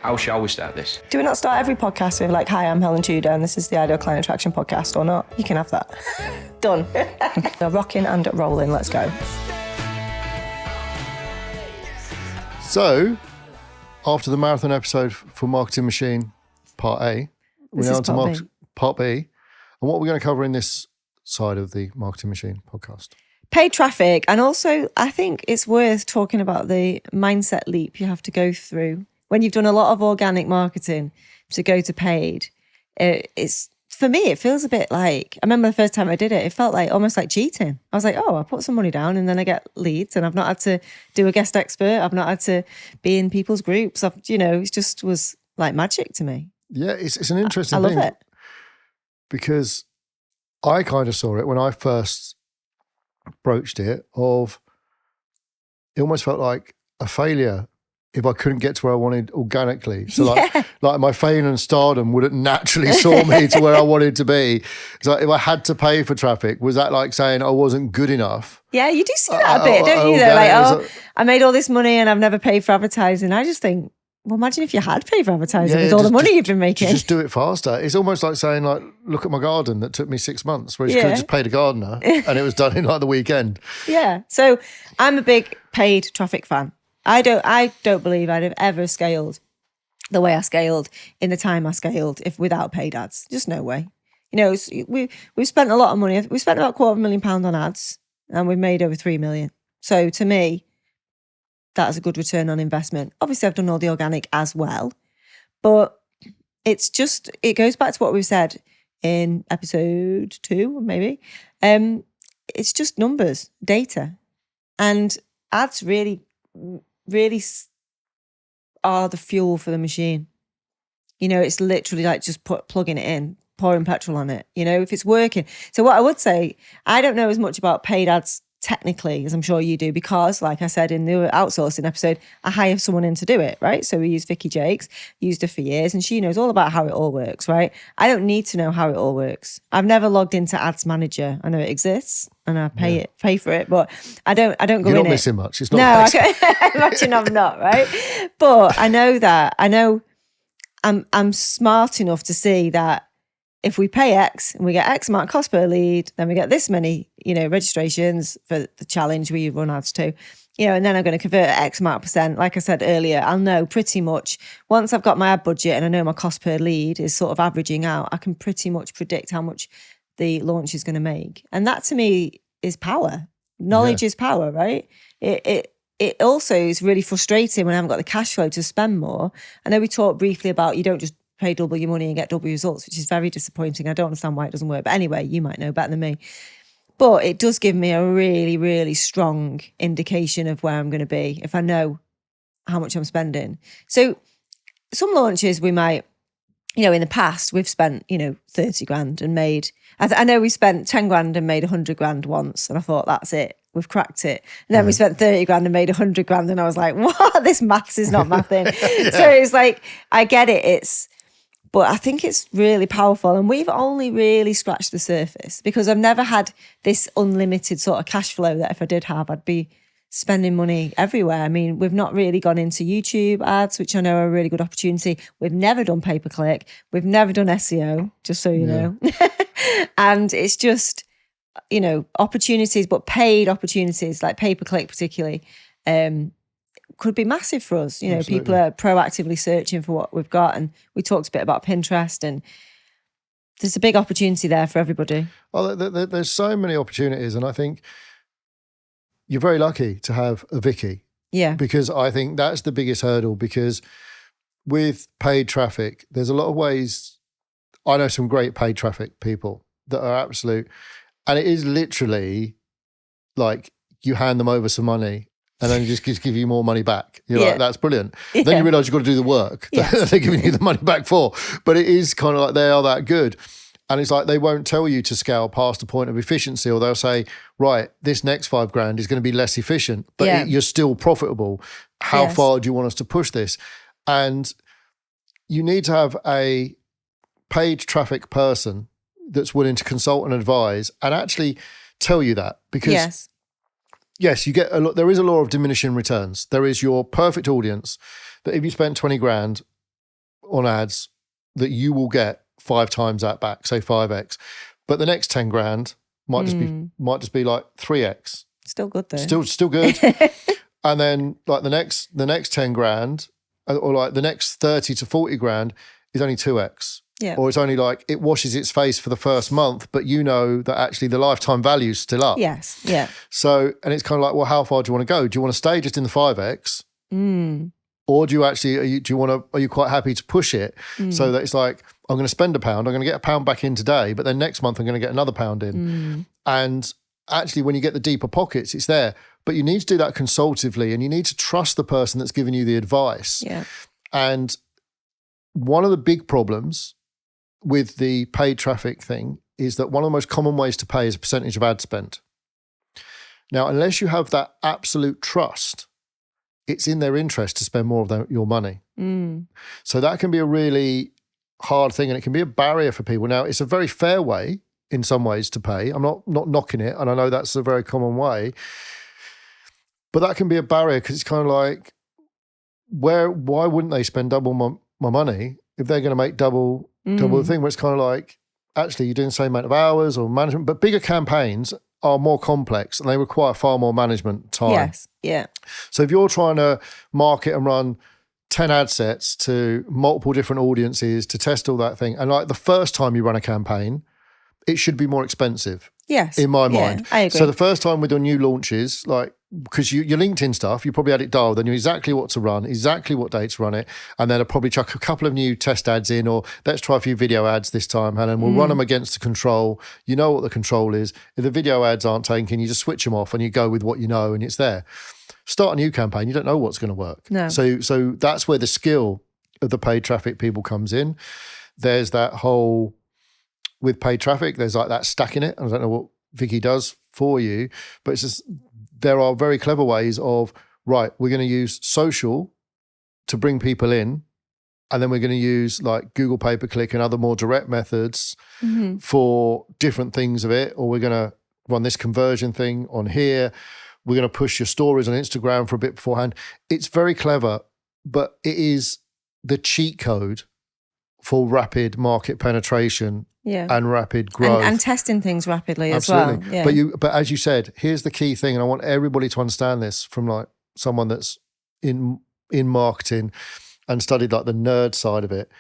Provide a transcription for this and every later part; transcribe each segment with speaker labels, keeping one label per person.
Speaker 1: How shall we start this?
Speaker 2: Do we not start every podcast with like, hi, I'm Helen Tudor and this is the Ideal Client Attraction Podcast, or not? You can have that. Done. We're rocking and rolling. Let's go.
Speaker 3: So, after the marathon episode for Marketing Machine Part A, we're now on to Part B. And what are we going to cover in this side of the Marketing Machine podcast?
Speaker 2: Paid traffic. And also, I think it's worth talking about the mindset leap you have to go through when you've done a lot of organic marketing to go to paid. It's, for me, it feels a bit like, I remember the first time I did it, it felt like almost like cheating. I was like, oh, I put some money down and then I get leads and I've not had to do a guest expert. I've not had to be in people's groups. It just was like magic to me.
Speaker 3: Yeah, it's an interesting thing.
Speaker 2: I love it.
Speaker 3: Because I kind of saw it when I first broached it almost felt like a failure if I couldn't get to where I wanted organically. So like my fame and stardom wouldn't naturally soar me to where I wanted to be. So if I had to pay for traffic, was that like saying I wasn't good enough?
Speaker 2: Yeah, you do see that a bit, don't you? Like, I made all this money and I've never paid for advertising. I just think, well, imagine if you had paid for advertising with all the money you've been making.
Speaker 3: Just do it faster. It's almost like saying, like, look at my garden that took me 6 months, whereas you could have just paid a gardener and it was done in like the weekend. Yeah.
Speaker 2: So I'm a big paid traffic fan. I don't believe I'd have ever scaled the way I scaled in the time I scaled without paid ads. Just no way. We've spent a lot of money. We spent about £250,000 on ads and we've made over 3 million. So to me, that's a good return on investment. Obviously, I've done all the organic as well, but it goes back to what we've said in episode 2, maybe. It's just numbers, data, and ads really are the fuel for the machine. It's literally like just plugging it in, pouring petrol on it, if it's working. So what I would say, I don't know as much about paid ads technically, as I'm sure you do, because like I said in the outsourcing episode, I hire someone in to do it, right? So we use Vicky Jakes, used her for years, and she knows all about how it all works, right? I don't need to know how it all works. I've never logged into Ads Manager. I know it exists and I pay for it, but I don't go in it.
Speaker 3: You're not missing much. It's not.
Speaker 2: No, I imagine I'm not, right? But I know I'm smart enough to see that if we pay X and we get X amount of cost per lead, then we get this many, registrations for the challenge we run ads to, and then I'm going to convert X amount of percent. Like I said earlier, I'll know pretty much once I've got my ad budget and I know my cost per lead is sort of averaging out, I can pretty much predict how much the launch is going to make. And that to me is power. Knowledge is power, right? It also is really frustrating when I haven't got the cash flow to spend more. I know we talked briefly about you don't just pay double your money and get double results, which is very disappointing. I don't understand why it doesn't work. But anyway, you might know better than me. But it does give me a really, really strong indication of where I'm going to be if I know how much I'm spending. So some launches we might, in the past, we've spent, 30 grand and made, I know we spent 10 grand and made 100 grand once. And I thought, that's it. We've cracked it. And then we spent 30 grand and made 100 grand. And I was like, what? This maths is not mathing. So it's like, I get it. But I think it's really powerful. And we've only really scratched the surface because I've never had this unlimited sort of cash flow that if I did have, I'd be spending money everywhere. I mean, we've not really gone into YouTube ads, which I know are a really good opportunity. We've never done pay-per-click. We've never done SEO, just so you know. And it's just, opportunities, but paid opportunities like pay-per-click particularly, could be massive for us.
Speaker 3: Absolutely.
Speaker 2: People are proactively searching for what we've got. And we talked a bit about Pinterest, and there's a big opportunity there for everybody.
Speaker 3: Oh, there's so many opportunities. And I think you're very lucky to have a Vicky.
Speaker 2: Yeah.
Speaker 3: Because I think that's the biggest hurdle, because with paid traffic, there's a lot of ways. I know some great paid traffic people that are absolute, and it is literally like you hand them over some money and then just give you more money back. You're like, that's brilliant. Yeah. Then you realise you've got to do the work that they're giving you the money back for. But it is kind of like they are that good. And it's like they won't tell you to scale past a point of efficiency, or they'll say, right, this next 5 grand is going to be less efficient, but you're still profitable. How far do you want us to push this? And you need to have a paid traffic person that's willing to consult and advise and actually tell you that. Because yes, you get a lot. There is a law of diminishing returns. There is your perfect audience that if you spent 20 grand on ads that you will get 5 times that back, say 5x. But the next 10 grand might just be like 3x.
Speaker 2: Still good though.
Speaker 3: Still good. And then like the next 10 grand or like the next 30 to 40 grand is only 2x.
Speaker 2: Yeah.
Speaker 3: Or it's only like it washes its face for the first month, but you know that actually the lifetime value is still up.
Speaker 2: Yes. Yeah.
Speaker 3: So, and it's kind of like, well, how far do you want to go? Do you want to stay just in the 5x? Or do you actually, are you quite happy to push it so that it's like, I'm going to spend £1, I'm going to get £1 back in today, but then next month I'm going to get another £1 in. And actually when you get the deeper pockets, it's there. But you need to do that consultatively and you need to trust the person that's giving you the advice.
Speaker 2: Yeah.
Speaker 3: And one of the big problems with the paid traffic thing is that one of the most common ways to pay is a percentage of ad spend. Now, unless you have that absolute trust, it's in their interest to spend more of your money. So that can be a really hard thing and it can be a barrier for people. Now, it's a very fair way in some ways to pay. I'm not knocking it, and I know that's a very common way, but that can be a barrier because it's kind of like, why wouldn't they spend double my money if they're going to make double the thing, where it's kind of like, actually, you're doing the same amount of hours or management, but bigger campaigns are more complex and they require far more management time.
Speaker 2: Yes, yeah.
Speaker 3: So if you're trying to market and run 10 ad sets to multiple different audiences to test all that thing, and like the first time you run a campaign, it should be more expensive.
Speaker 2: Yes.
Speaker 3: In my mind.
Speaker 2: I agree.
Speaker 3: So the first time with your new launches, like, because your LinkedIn stuff, you probably had it dialed, then you knew exactly what to run, exactly what day to run it, and then I'll probably chuck a couple of new test ads in, or let's try a few video ads this time, Helen. We'll run them against the control. You know what the control is. If the video ads aren't taken, you just switch them off and you go with what you know and it's there. Start a new campaign, you don't know what's going to work.
Speaker 2: No.
Speaker 3: So that's where the skill of the paid traffic people comes in. There's that whole, with paid traffic, there's like that stacking it. I don't know what Vicky does for you, but it's just, there are very clever ways of, right, we're going to use social to bring people in, and then we're going to use like Google pay-per-click and other more direct methods for different things of it, or we're going to run this conversion thing on here. We're going to push your stories on Instagram for a bit beforehand. It's very clever, but it is the cheat code for rapid market penetration and rapid growth.
Speaker 2: And testing things rapidly
Speaker 3: Absolutely.
Speaker 2: as well. Yeah.
Speaker 3: But as you said, here's the key thing, and I want everybody to understand this from like someone that's in marketing and studied like the nerd side of it,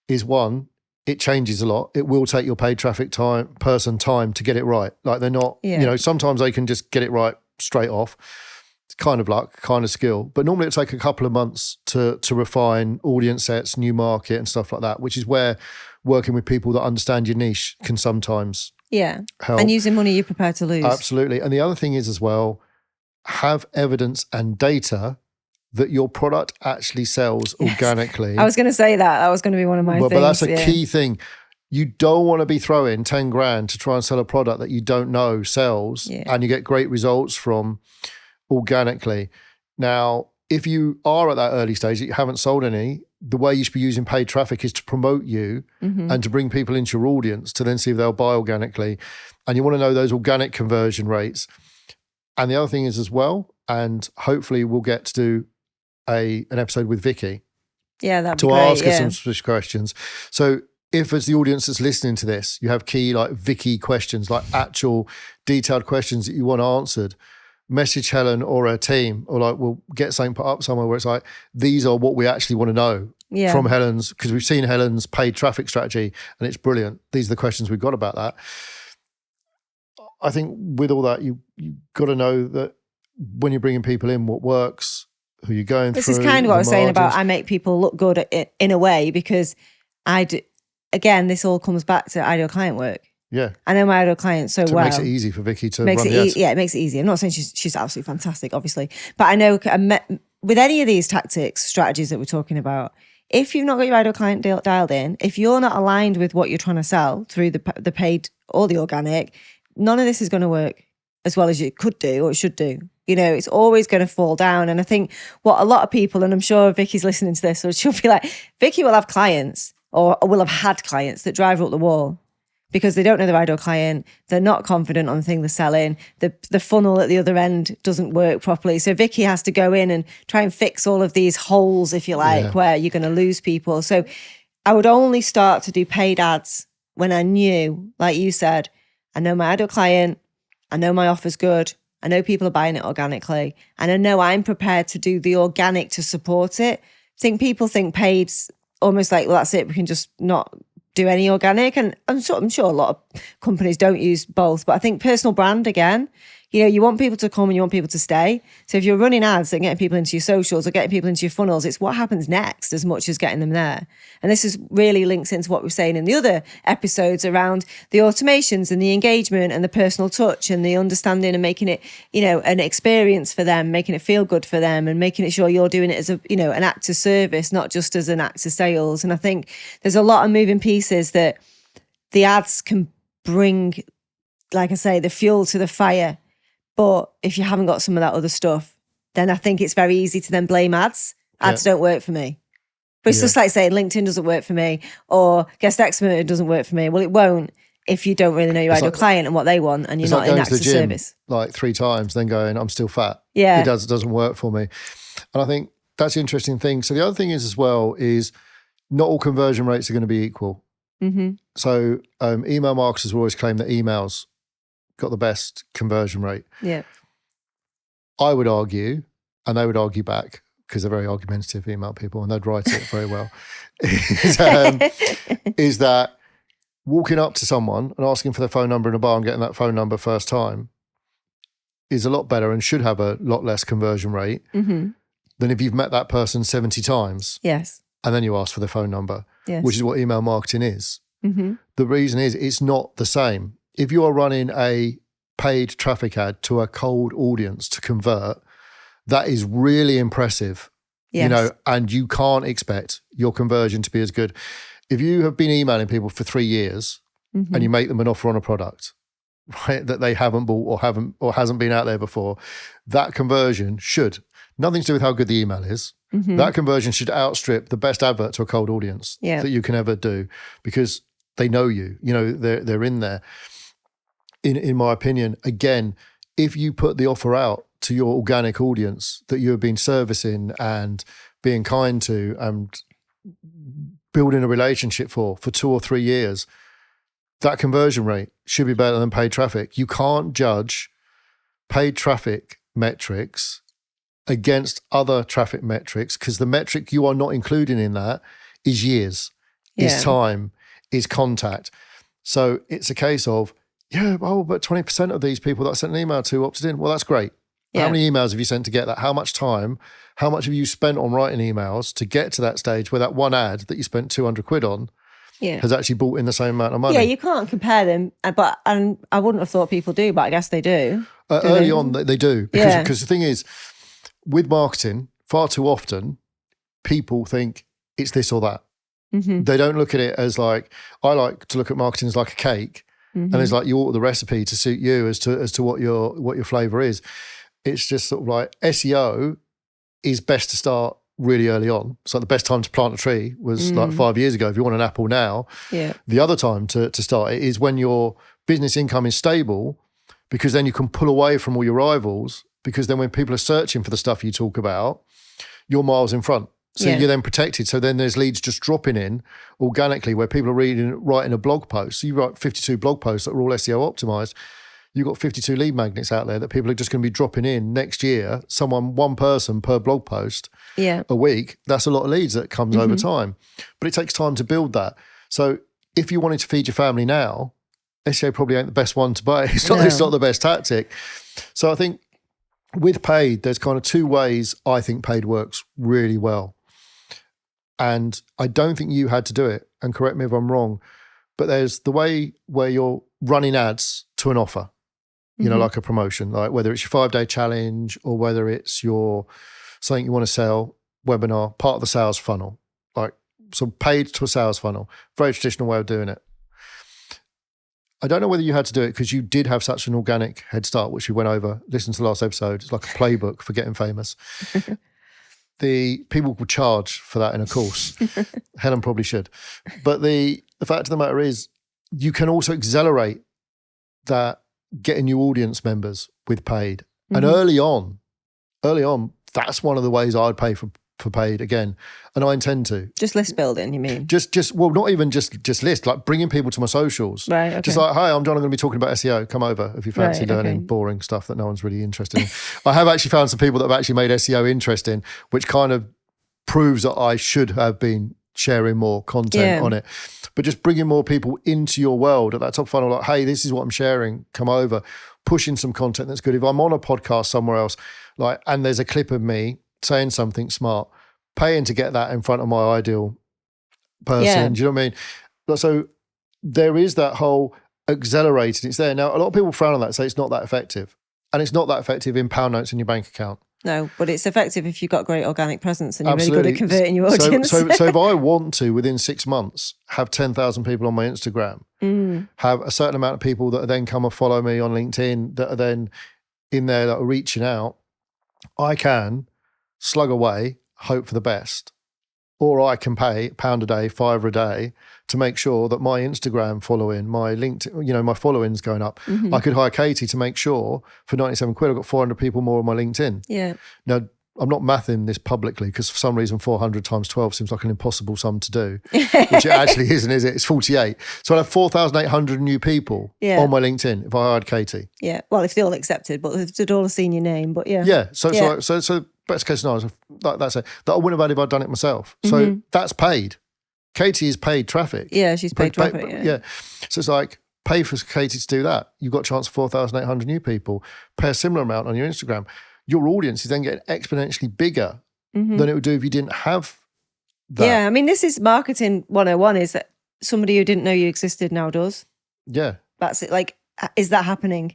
Speaker 3: is one, it changes a lot. It will take your paid traffic person time to get it right. Like they're not, sometimes they can just get it right straight off. It's kind of luck, kind of skill. But normally it'll take a couple of months to refine audience sets, new market and stuff like that, which is where working with people that understand your niche can sometimes help.
Speaker 2: And using money you're prepared to lose.
Speaker 3: Absolutely. And the other thing is as well, have evidence and data that your product actually sells organically.
Speaker 2: I was going to say that. That was going to be one of my things.
Speaker 3: But that's a key thing. You don't want to be throwing 10 grand to try and sell a product that you don't know sells and you get great results from organically. Now, if you are at that early stage that you haven't sold any, the way you should be using paid traffic is to promote you and to bring people into your audience to then see if they'll buy organically. And you want to know those organic conversion rates. And the other thing is as well, and hopefully we'll get to do an episode with Vicky.
Speaker 2: Yeah, that'd
Speaker 3: be
Speaker 2: great.
Speaker 3: To ask her some specific questions. So if as the audience that's listening to this, you have key like Vicky questions, like actual detailed questions that you want answered, message Helen or her team, or like we'll get something put up somewhere where it's like, these are what we actually want to know from Helen's, because we've seen Helen's paid traffic strategy and it's brilliant. These are the questions we've got about that. I think with all that, you got to know that when you're bringing people in, what works, who you're going through.
Speaker 2: This is kind of what I was saying about I make people look good in a way, because again, this all comes back to ideal client work. Yeah. I know my ideal client so well.
Speaker 3: It makes it easy for Vicky to run the ads.
Speaker 2: Yeah, it makes it easy. I'm not saying she's absolutely fantastic, obviously. But I know with any of these tactics, strategies that we're talking about, if you've not got your ideal client dialed in, if you're not aligned with what you're trying to sell through the paid or the organic, none of this is going to work as well as you could do or it should do. You know, it's always going to fall down. And I think what a lot of people, and I'm sure Vicky's listening to this, so she'll be like, Vicky will have clients or will have had clients that drive her up the wall. because they don't know their ideal client. They're not confident on the thing they're selling. The funnel at the other end doesn't work properly. So Vicky has to go in and try and fix all of these holes, if you like, where you're going to lose people. So I would only start to do paid ads when I knew, like you said, I know my ideal client, I know my offer's good, I know people are buying it organically, and I know I'm prepared to do the organic to support it. I think people think paid's almost like, well, that's it, we can just not do any organic. And I'm sure a lot of companies don't use both, but I think personal brand, again, you want people to come and you want people to stay. So if you're running ads and getting people into your socials or getting people into your funnels, it's what happens next as much as getting them there. And this is really links into what we're saying in the other episodes around the automations and the engagement and the personal touch and the understanding and making it, an experience for them, making it feel good for them, and making it sure you're doing it as an act of service, not just as an act of sales. And I think there's a lot of moving pieces that the ads can bring, like I say, the fuel to the fire. But if you haven't got some of that other stuff, then I think it's very easy to then blame ads. Ads don't work for me. But it's just like saying LinkedIn doesn't work for me, or Guest Expert doesn't work for me. Well, it won't if you don't really know your ideal client and what they want, and you're not in active service.
Speaker 3: Like 3 times, then going, I'm still fat.
Speaker 2: Yeah.
Speaker 3: It doesn't work for me. And I think that's the interesting thing. So the other thing is as well is not all conversion rates are going to be equal.
Speaker 2: Mm-hmm.
Speaker 3: So email marketers will always claim that emails got the best conversion rate.
Speaker 2: Yeah.
Speaker 3: I would argue, and they would argue back, because they're very argumentative email people and they'd write it very well, is that walking up to someone and asking for their phone number in a bar and getting that phone number first time is a lot better and should have a lot less conversion rate than if you've met that person 70 times.
Speaker 2: Yes.
Speaker 3: And then you ask for their phone number,
Speaker 2: yes.
Speaker 3: which is what email marketing is.
Speaker 2: Mm-hmm.
Speaker 3: The reason is it's not the same. If you are running a paid traffic ad to a cold audience to convert, that is really impressive,
Speaker 2: yes.
Speaker 3: And you can't expect your conversion to be as good. If you have been emailing people for 3 years and you make them an offer on a product, right, that they haven't bought or hasn't been out there before, that conversion should, nothing to do with how good the email is, that conversion should outstrip the best advert to a cold audience that you can ever do, because they know you, they're in there. In my opinion, again, if you put the offer out to your organic audience that you have been servicing and being kind to and building a relationship for 2 or 3 years, that conversion rate should be better than paid traffic. You can't judge paid traffic metrics against other traffic metrics, because the metric you are not including in that is years, is time, is contact. So it's a case of, but 20% of these people that I sent an email to opted in. Well, that's great. Yeah. How many emails have you sent to get that? How much time? How much have you spent on writing emails to get to that stage where that one ad that you spent 200 quid on has actually brought in the same amount of money?
Speaker 2: Yeah, you can't compare them. And I wouldn't have thought people do, but I guess they do.
Speaker 3: Early on, they do. Because the thing is, with marketing, far too often, people think it's this or that. Mm-hmm. They don't look at it as like, I like to look at marketing as like a cake. Mm-hmm. And it's like you order the recipe to suit you as to what your flavor is. It's just sort of like SEO is best to start really early on. So the best time to plant a tree was like 5 years ago. If you want an apple now, the other time to start it is when your business income is stable, because then you can pull away from all your rivals, because then when people are searching for the stuff you talk about, you're miles in front. So you're then protected. So then there's leads just dropping in organically where people are writing a blog post. So you write 52 blog posts that are all SEO optimized. You've got 52 lead magnets out there that people are just going to be dropping in next year. One person per blog post a week. That's a lot of leads that comes over time. But it takes time to build that. So if you wanted to feed your family now, SEO probably ain't the best one to buy. It's not the best tactic. So I think with paid, there's kind of 2 ways I think paid works really well. And I don't think you had to do it, and correct me if I'm wrong, but there's the way where you're running ads to an offer, like a promotion, like whether it's your 5-day challenge or whether it's your something you want to sell, webinar, part of the sales funnel, like so paid to a sales funnel, very traditional way of doing it. I don't know whether you had to do it because you did have such an organic head start, which we went over, listen to the last episode. It's like a playbook for getting famous. The people will charge for that in a course. Helen probably should. But the fact of the matter is, you can also accelerate that getting new audience members with paid. And early on, that's one of the ways I'd pay for paid again. And I intend to.
Speaker 2: Just list building, you mean?
Speaker 3: Well, not even just list, like bringing people to my socials.
Speaker 2: Right, okay.
Speaker 3: Just like, hi, I'm John, I'm going to be talking about SEO. Come over if you fancy learning boring stuff that no one's really interested in. I have actually found some people that have actually made SEO interesting, which kind of proves that I should have been sharing more content on it. But just bringing more people into your world at that top funnel, like, hey, this is what I'm sharing, come over, pushing some content that's good. If I'm on a podcast somewhere else, like, and there's a clip of me saying something smart, paying to get that in front of my ideal person. Do you know what I mean? So there is that whole accelerated, it's there. Now, a lot of people frown on that, say it's not that effective. And it's not that effective in pound notes in your bank account.
Speaker 2: No, but it's effective if you've got great organic presence and you're really good at converting your audience.
Speaker 3: So if I want to, within 6 months, have 10,000 people on my Instagram, have a certain amount of people that then come and follow me on LinkedIn, that are then in there that are reaching out, I can slug away, hope for the best. Or I can pay £1 a day, £5 a day to make sure that my Instagram following, my LinkedIn, my following's going up. I could hire Katie to make sure for 97 quid, I've got 400 people more on my LinkedIn.
Speaker 2: Yeah.
Speaker 3: Now, I'm not mathing this publicly because for some reason 400 times 12 seems like an impossible sum to do, which it actually isn't, is it? It's 48. So I'd have 4,800 new people on my LinkedIn if I hired Katie.
Speaker 2: Yeah. Well, if they all accepted, but if they'd all seen your name, but yeah.
Speaker 3: Yeah. So best case scenario, that's it. That I wouldn't have had if I'd done it myself. So that's paid. Katie is paid traffic.
Speaker 2: Yeah, she's paid traffic. Yeah.
Speaker 3: So it's like, pay for Katie to do that. You've got a chance of 4,800 new people. Pay a similar amount on your Instagram. Your audience is then getting exponentially bigger than it would do if you didn't have that.
Speaker 2: Yeah, I mean, this is marketing 101, is that somebody who didn't know you existed now does.
Speaker 3: Yeah.
Speaker 2: That's it. Like, is that happening?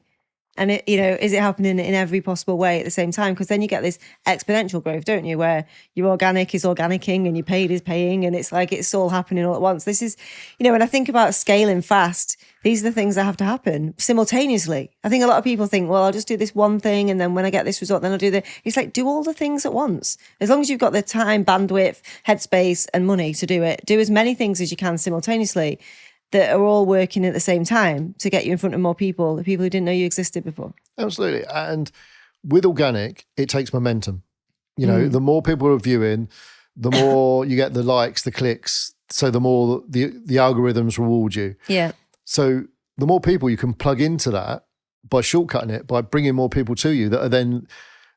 Speaker 2: And is it happening in every possible way at the same time? Because then you get this exponential growth, don't you? Where your organic is organicing and your paid is paying, and it's like it's all happening all at once. This is, when I think about scaling fast, these are the things that have to happen simultaneously. I think a lot of people think, well, I'll just do this one thing, and then when I get this result, then I'll do the. It's like, do all the things at once. As long as you've got the time, bandwidth, headspace, and money to do it, do as many things as you can simultaneously, that are all working at the same time to get you in front of more people, the people who didn't know you existed before.
Speaker 3: Absolutely. And with organic, it takes momentum. The more people are viewing, the more you get the likes, the clicks. So the more the algorithms reward you.
Speaker 2: Yeah.
Speaker 3: So the more people you can plug into that by shortcutting it, by bringing more people to you that are then,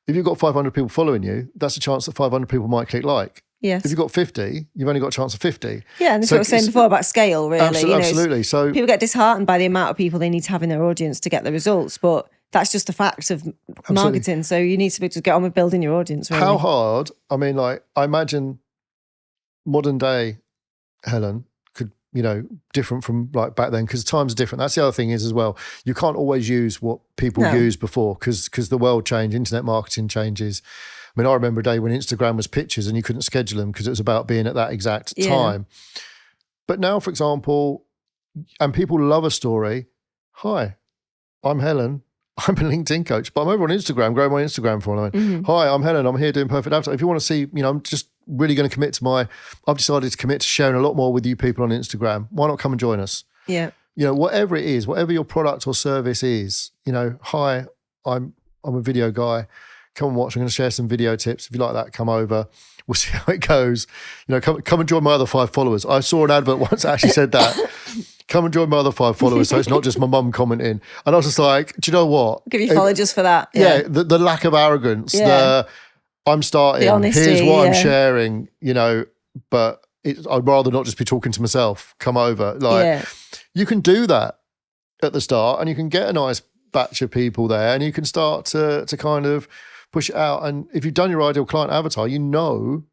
Speaker 3: if you've got 500 people following you, that's a chance that 500 people might click like.
Speaker 2: Yes.
Speaker 3: If you've got 50, you've only got a chance of 50.
Speaker 2: Yeah, and that's what I was saying before about scale, really.
Speaker 3: Absolutely. So
Speaker 2: people get disheartened by the amount of people they need to have in their audience to get the results, but that's just a fact of marketing. So you need to just get on with building your audience, really.
Speaker 3: How hard? I mean, like, I imagine modern day Helen could, different from like back then, because times are different. That's the other thing is as well, you can't always use what people used before because the world changed, internet marketing changes. I mean, I remember a day when Instagram was pictures and you couldn't schedule them because it was about being at that exact time. But now, for example, and people love a story. Hi, I'm Helen. I'm a LinkedIn coach, but I'm over on Instagram, growing my Instagram following. Hi, I'm Helen. I'm here doing perfect avatar. If you want to see, I'm just really going to commit to I've decided to commit to sharing a lot more with you people on Instagram. Why not come and join us?
Speaker 2: Yeah.
Speaker 3: Whatever it is, whatever your product or service is, hi, I'm a video guy. Come and watch. I'm going to share some video tips. If you like that, come over. We'll see how it goes. Come and join my other 5 followers. I saw an advert once that actually said that. Come and join my other 5 followers. So it's not just my mum commenting. And I was just like, do you know what?
Speaker 2: I'll give you follow just for that.
Speaker 3: Yeah. The lack of arrogance. I'm starting.
Speaker 2: The honesty,
Speaker 3: here's what I'm sharing. But I'd rather not just be talking to myself. Come over. You can do that at the start, and you can get a nice batch of people there, and you can start to kind of push it out. And if you've done your ideal client avatar, who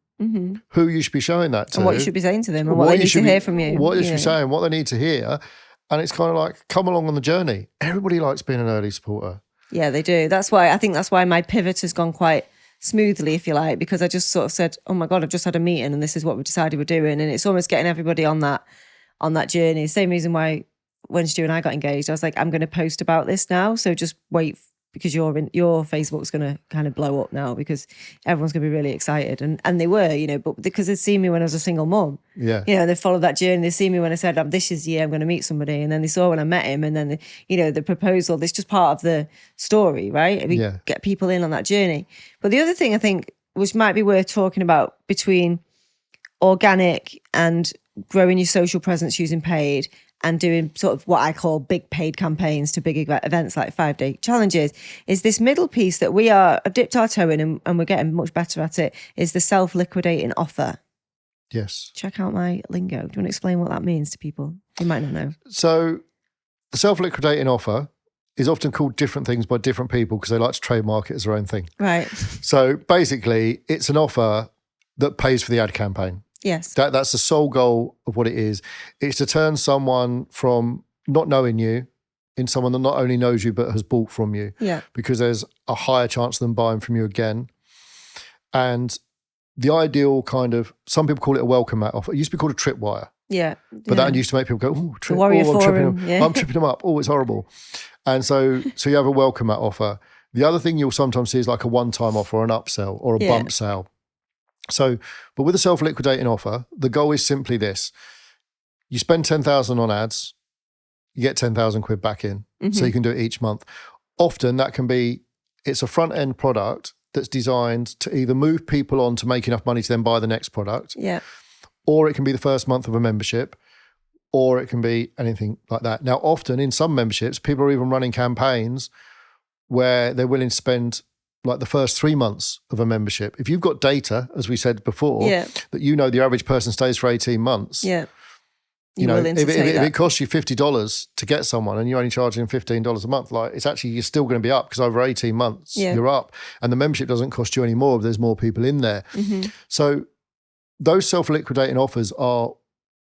Speaker 3: you should be showing that to.
Speaker 2: And what you should be saying to them and what they need to hear from you.
Speaker 3: What you should be saying, what they need to hear. And it's kind of like, come along on the journey. Everybody likes being an early supporter.
Speaker 2: Yeah, they do. I think that's why my pivot has gone quite smoothly, if you like, because I just sort of said, oh my God, I've just had a meeting and this is what we've decided we're doing. And it's almost getting everybody on that journey. Same reason why when Stu and I got engaged, I was like, I'm going to post about this now. So just wait because your Facebook's going to kind of blow up now because everyone's going to be really excited. And they were, you know, but because they'd seen me when I was a single mum.
Speaker 3: Yeah.
Speaker 2: You know, they followed that journey. They see me when I said, this is the year I'm going to meet somebody. And then they saw when I met him. And then, the proposal, that's just part of the story, right? We get people in on that journey. But the other thing I think, which might be worth talking about between organic and growing your social presence using paid and doing sort of what I call big paid campaigns to big events like 5-day challenges, is this middle piece that we have dipped our toe in and we're getting much better at it, is the self-liquidating offer.
Speaker 3: Yes.
Speaker 2: Check out my lingo. Do you want to explain what that means to people? You might not know.
Speaker 3: So the self-liquidating offer is often called different things by different people because they like to trademark it as their own thing.
Speaker 2: Right.
Speaker 3: So basically, it's an offer that pays for the ad campaign.
Speaker 2: Yes.
Speaker 3: That's the sole goal of what it is. It's to turn someone from not knowing you in someone that not only knows you but has bought from you.
Speaker 2: Yeah.
Speaker 3: Because there's a higher chance of them buying from you again. And the ideal kind of, some people call it a welcome mat offer. It used to be called a tripwire.
Speaker 2: Yeah.
Speaker 3: But that used to make people go, oh,
Speaker 2: the warrior forum.
Speaker 3: I'm tripping them up. Oh, it's horrible. And so you have a welcome mat offer. The other thing you'll sometimes see is like a one-time offer or an upsell or a bump sale. So, but with a self-liquidating offer, the goal is simply this. You spend 10,000 on ads, you get 10,000 quid back in. Mm-hmm. So you can do it each month. Often that can be, it's a front-end product that's designed to either move people on to make enough money to then buy the next product.
Speaker 2: Yeah.
Speaker 3: Or it can be the first month of a membership, or it can be anything like that. Now, often in some memberships, people are even running campaigns where they're willing to spend like the first 3 months of a membership. If you've got data, as we said before, that the average person stays for 18 months.
Speaker 2: Yeah.
Speaker 3: If it costs you $50 to get someone and you're only charging $15 a month, like you're still going to be up because over 18 months you're up, and the membership doesn't cost you any more if there's more people in there. Mm-hmm. So those self-liquidating offers are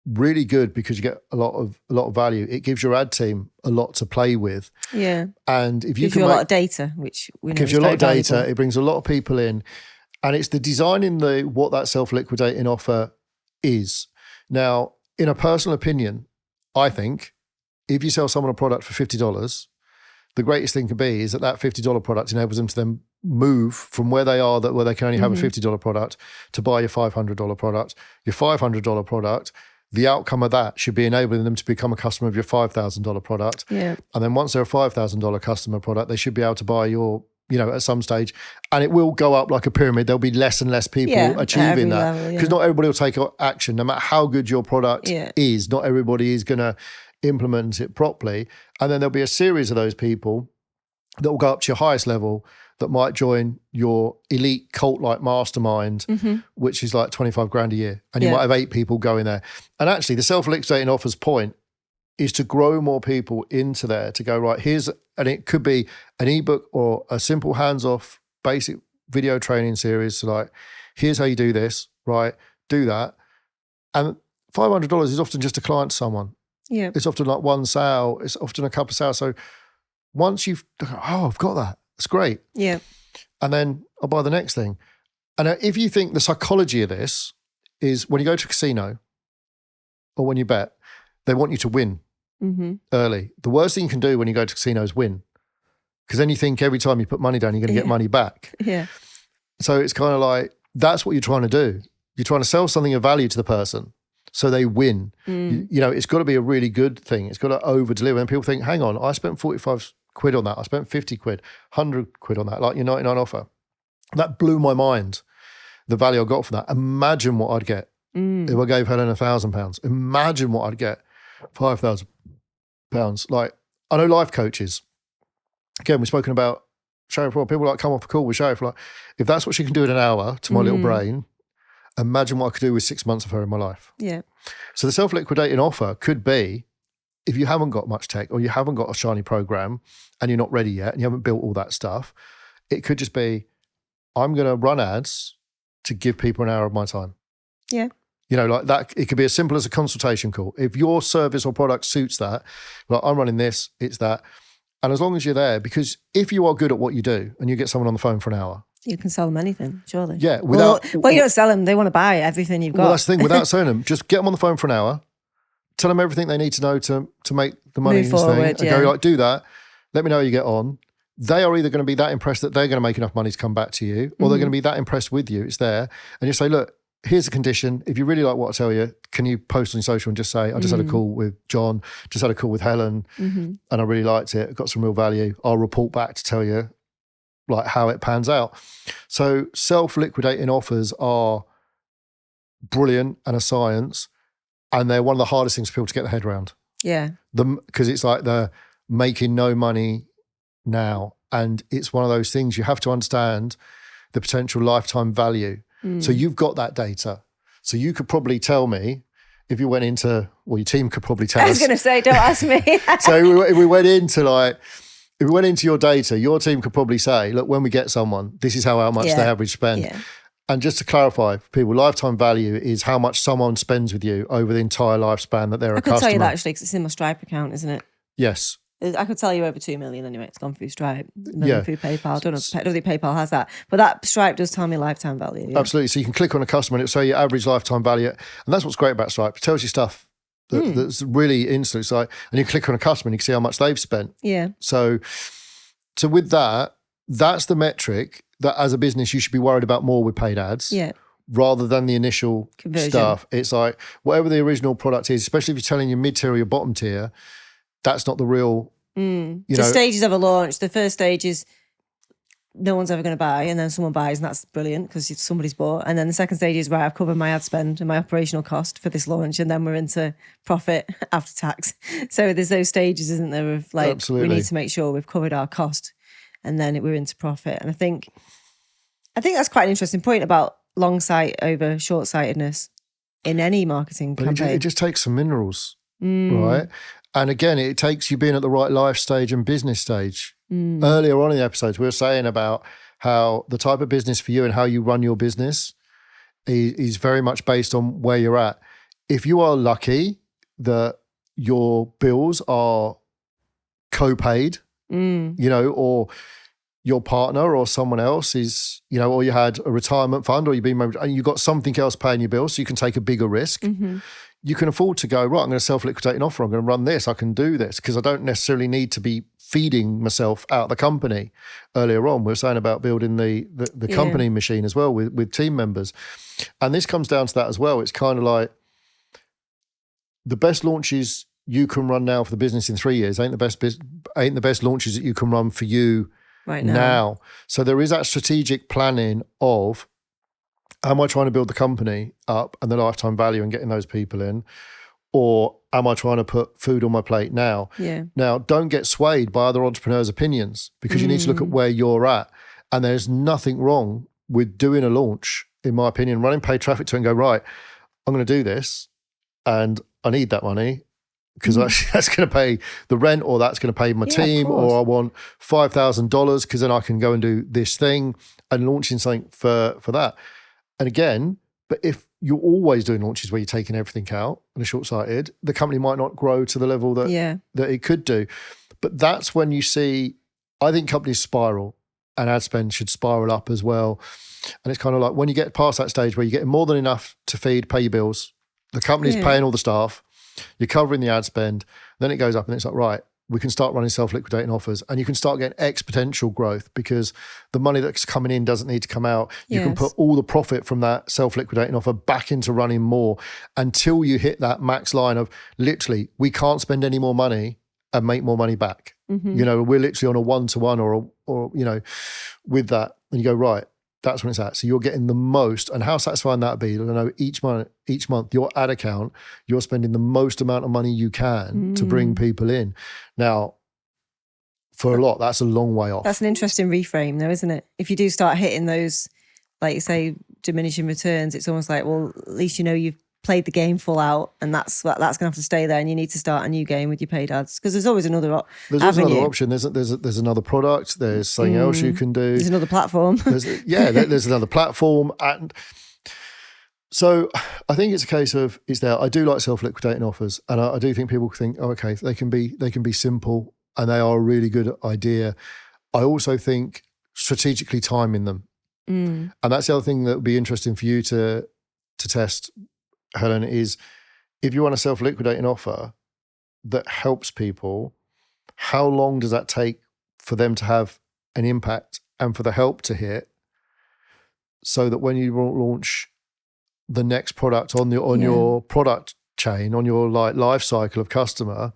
Speaker 3: really good because you get a lot of value. It gives your ad team a lot to play with. Yeah. And if you
Speaker 2: gives you a lot of data, which we know
Speaker 3: gives you a lot of data, valuable. It brings a lot of people in. And it's the design in what that self-liquidating offer is. Now, in a personal opinion, I think if you sell someone a product for $50, the greatest thing can be is that $50 product enables them to then move from where they are, where they can only have a $50 product, to buy your $500 product. Your $500 product, the outcome of that should be enabling them to become a customer of your $5,000 product. Yeah. And then once they're a $5,000 customer product, they should be able to buy your, at some stage, and it will go up like a pyramid. There'll be less and less people achieving that because not everybody will take action, no matter how good your product is. Not everybody is going to implement it properly. And then there'll be a series of those people that will go up to your highest level that might join your elite cult-like mastermind, which is like 25 grand a year. And you might have 8 people going there. And actually the self-liquidating offers point is to grow more people into there, to go, right, and it could be an ebook or a simple hands-off basic video training series. So like, here's how you do this, right? Do that. And $500 is often just a client to someone. Yeah. It's often like one sale. It's often a couple of sales. So once I've got that. It's great. Yeah. And then I'll buy the next thing. And if you think the psychology of this is when you go to a casino or when you bet, they want you to win early. The worst thing you can do when you go to a casino is win. Because then you think every time you put money down, you're going to get money back. Yeah. So it's kind of like, that's what you're trying to do. You're trying to sell something of value to the person so they win. It's got to be a really good thing. It's got to over deliver. And people think, hang on, I spent 45 quid on that. I spent 50 quid, 100 quid on that, like your 99 offer. That blew my mind, the value I got for that. Imagine what I'd get if I gave Helen £1,000. Imagine what I'd get, £5,000. Like, I know life coaches. Again, we've spoken about Sharif before. People like come off a call with Sharif, like, if that's what she can do in an hour to my little brain, imagine what I could do with 6 months of her in my life. Yeah. So the self-liquidating offer could be, if you haven't got much tech or you haven't got a shiny program and you're not ready yet and you haven't built all that stuff, it could just be, I'm going to run ads to give people an hour of my time. Yeah. Like that, it could be as simple as a consultation call. If your service or product suits that, like I'm running this, it's that. And as long as you're there, because if you are good at what you do and you get someone on the phone for an hour,
Speaker 2: you can sell them anything, surely.
Speaker 3: Yeah.
Speaker 2: You don't sell them, they want to buy everything you've got.
Speaker 3: Well, that's the thing, without selling them, just get them on the phone for an hour. Tell them everything they need to know to make the money
Speaker 2: Move forward,
Speaker 3: and go, like, do that. Let me know how you get on. they are either going to be that impressed that they're going to make enough money to come back to you, or they're going to be that impressed with you. It's there. And you say, look, here's the condition. If you really like what I tell you, can you post on social and just say, I just had a call with John, just had a call with Helen, and I really liked it. Got some real value. I'll report back to tell you like how it pans out. So self-liquidating offers are brilliant and a science, and they're one of the hardest things for people to get their head around.
Speaker 2: Yeah.
Speaker 3: Because it's like they're making no money now. And it's one of those things you have to understand the potential lifetime value. So you've got that data. So you could probably tell me if you went into, well, your team could probably tell us.
Speaker 2: I was going to say, don't ask me.
Speaker 3: So if we went into your data, your team could probably say, look, when we get someone, this is how much they average spend. Yeah. And just to clarify for people, lifetime value is how much someone spends with you over the entire lifespan that they're a customer.
Speaker 2: I could tell you that actually, because it's in my Stripe account, isn't it?
Speaker 3: Yes.
Speaker 2: I could tell you over 2 million anyway. It's gone through Stripe, through PayPal. I don't think PayPal has that. But that Stripe does tell me lifetime value. Yeah.
Speaker 3: Absolutely. So you can click on a customer and it'll say your average lifetime value. And that's what's great about Stripe. It tells you stuff that's really instant. It's like, and you click on a customer and you can see how much they've spent.
Speaker 2: Yeah.
Speaker 3: So with that, that's the metric that as a business you should be worried about more with paid ads.
Speaker 2: Yeah.
Speaker 3: Rather than the initial
Speaker 2: conversion
Speaker 3: stuff. It's like whatever the original product is, especially if you're telling your mid-tier or your bottom tier, that's not the real,
Speaker 2: the stages of a launch. The first stage is no one's ever going to buy, and then someone buys, and that's brilliant because somebody's bought. And then the second stage is, right, I've covered my ad spend and my operational cost for this launch, and then we're into profit after tax. So there's those stages, isn't there, of like,
Speaker 3: absolutely,
Speaker 2: we need to make sure we've covered our cost, and then we're into profit. And I think that's quite an interesting point about long sight over short sightedness in any marketing campaign.
Speaker 3: It just takes some minerals, right? And again, it takes you being at the right life stage and business stage. Earlier on in the episodes, we were saying about how the type of business for you and how you run your business is very much based on where you're at. If you are lucky that your bills are co-paid, or your partner or someone else is, or you had a retirement fund or you've been married and you've got something else paying your bills, so you can take a bigger risk. You can afford to go, right, I'm going to self-liquidate an offer. I'm going to run this. I can do this because I don't necessarily need to be feeding myself out the company. Earlier on, we were saying about building the company machine as well with team members. And this comes down to that as well. It's kind of like the best launches you can run now for the business in 3 years ain't the best launches that you can run for you right now. So there is that strategic planning of, am I trying to build the company up and the lifetime value and getting those people in? Or am I trying to put food on my plate now?
Speaker 2: Yeah.
Speaker 3: Now, don't get swayed by other entrepreneurs' opinions because you need to look at where you're at. And there's nothing wrong with doing a launch, in my opinion, running paid traffic to it and go, right, I'm going to do this and I need that money because that's going to pay the rent, or that's going to pay my team, or I want $5,000 because then I can go and do this thing, and launching something for that. And again, but if you're always doing launches where you're taking everything out and are short-sighted, the company might not grow to the level that it could do. But that's when you see, I think companies spiral and ad spend should spiral up as well. And it's kind of like when you get past that stage where you're getting more than enough to feed, pay your bills, the company's paying all the staff, you're covering the ad spend, then it goes up and it's like, right, we can start running self-liquidating offers and you can start getting exponential growth because the money that's coming in doesn't need to come out. You can put all the profit from that self-liquidating offer back into running more until you hit that max line of literally, we can't spend any more money and make more money back. We're literally on a one-to-one or with that. And you go, right, that's when it's at. So you're getting the most. And how satisfying that would be? Each month, your ad account, you're spending the most amount of money you can to bring people in. Now, for a lot, that's a long way off.
Speaker 2: That's an interesting reframe though, isn't it? If you do start hitting those, like you say, diminishing returns, it's almost like, well, at least you've played the game full out, and that's going to have to stay there, and you need to start a new game with your paid ads because there's always another
Speaker 3: another option. There's another product. There's something else you can do.
Speaker 2: There's another platform.
Speaker 3: There's another platform, and so I think it's a case of it's there. I do like self-liquidating offers, and I do think people think, oh, okay, they can be simple, and they are a really good idea. I also think strategically timing them, and that's the other thing that would be interesting for you to test, Helen, is if you want a self-liquidating offer that helps people, how long does that take for them to have an impact and for the help to hit, so that when you launch the next product on your product chain, on your like life cycle of customer,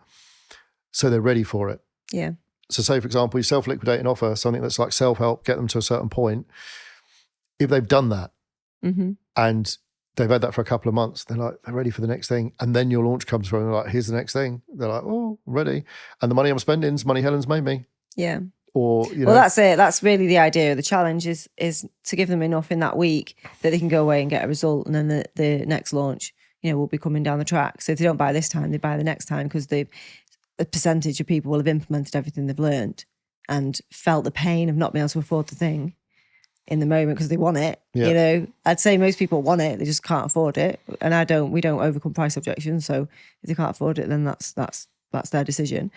Speaker 3: so they're ready for it.
Speaker 2: Yeah.
Speaker 3: So say, for example, you self-liquidate and offer something that's like self-help, get them to a certain point. If they've done that and they've had that for a couple of months, they're ready for the next thing. And then your launch comes through and they're like, here's the next thing. They're like, oh, ready. And the money I'm spending is money Helen's made me.
Speaker 2: Yeah.
Speaker 3: Or,
Speaker 2: well, that's it. That's really the idea. The challenge is to give them enough in that week that they can go away and get a result. And then the next launch, will be coming down the track. So if they don't buy this time, they buy the next time, because a percentage of people will have implemented everything they've learned and felt the pain of not being able to afford the thing in the moment because they want it.
Speaker 3: Yeah.
Speaker 2: I'd say most people want it, they just can't afford it. And we don't overcome price objections. So if they can't afford it, then that's their decision.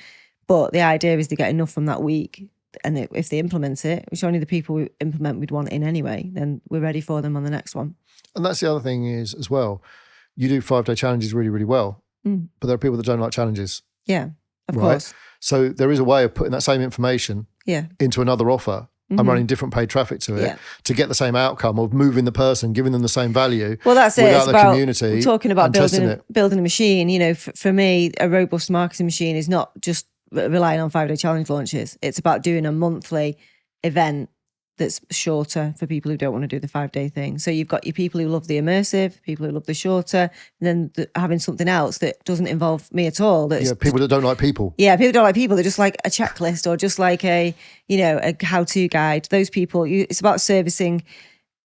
Speaker 2: But the idea is to get enough from that week, and if they implement it, which only the people who implement would want in anyway, then we're ready for them on the next one.
Speaker 3: And that's the other thing is as well, you do 5-day challenges really, really well, but there are people that don't like challenges.
Speaker 2: Yeah, of course.
Speaker 3: So there is a way of putting that same information into another offer and running different paid traffic to it to get the same outcome of moving the person, giving them the same value.
Speaker 2: Well, that's it.
Speaker 3: Without
Speaker 2: it's
Speaker 3: the
Speaker 2: about
Speaker 3: community.
Speaker 2: We're talking about
Speaker 3: building
Speaker 2: a machine. For me, a robust marketing machine is not just relying on 5-day challenge launches. It's about doing a monthly event that's shorter for people who don't want to do the 5-day thing. So you've got your people who love the immersive, people who love the shorter, and then having something else that doesn't involve me at all.
Speaker 3: People that don't like people.
Speaker 2: Yeah, people don't like people. They're just like a checklist or just like a how-to guide. Those people, it's about servicing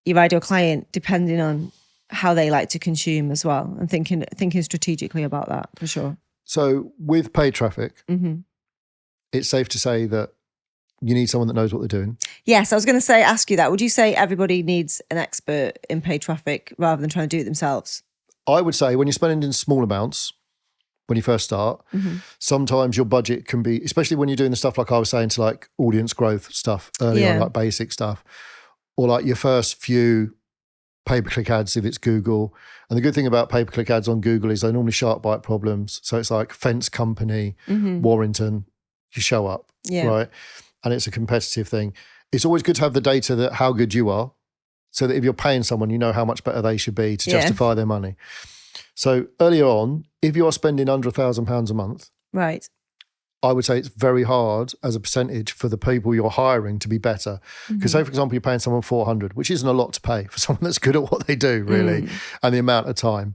Speaker 2: your ideal client depending on how they like to consume as well, and thinking strategically about that for sure.
Speaker 3: So with paid traffic, it's safe to say that you need someone that knows what they're doing.
Speaker 2: Yes, I was going to ask you that. Would you say everybody needs an expert in paid traffic rather than trying to do it themselves?
Speaker 3: I would say when you're spending in small amounts, when you first start, sometimes your budget can be, especially when you're doing the stuff like I was saying to like audience growth stuff early on, like basic stuff, or like your first few pay-per-click ads if it's Google. And the good thing about pay-per-click ads on Google is they're normally shark bite problems. So it's like fence company, Warrington, you show up, right? And it's a competitive thing. It's always good to have the data that how good you are, so that if you're paying someone, you know how much better they should be to justify their money. So earlier on, if you are spending under £1,000 a month,
Speaker 2: right,
Speaker 3: I would say it's very hard as a percentage for the people you're hiring to be better. Because say, for example, you're paying someone 400, which isn't a lot to pay for someone that's good at what they do, really, and the amount of time.